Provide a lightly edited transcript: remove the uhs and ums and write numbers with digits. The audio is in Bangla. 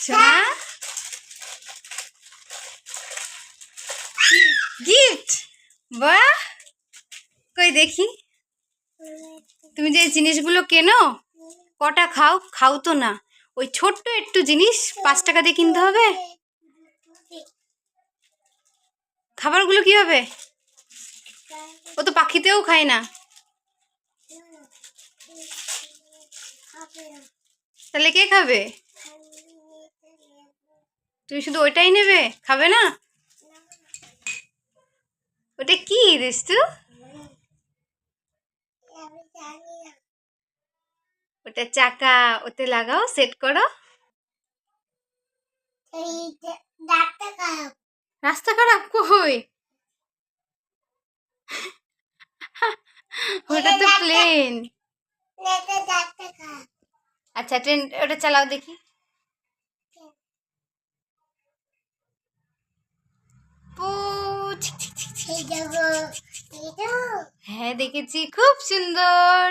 সোনা গিফট, বাহ, কই দেখি। তুমি যে জিনিসগুলো কেনো কটা খাও? খাও তো না, ওই ছোট্ট একটু জিনিস 5 টাকা দিয়ে কিনতে হবে। খাবারগুলো কি হবে? ও তো পাখিতেও খায় না। তাহলে কে খাবে? তুমি শুধু ওইটাই নেবে, খাবে না? ওটা কি রিস্তু? ওটা চাকা, ওতে লাগাও, সেট করো। রাস্তা খারাপ কই? ওটা তো প্লেন। আচ্ছা ট্রেন, ওটা চালাও দেখি। হ্যাঁ দেখেছি, খুব সুন্দর।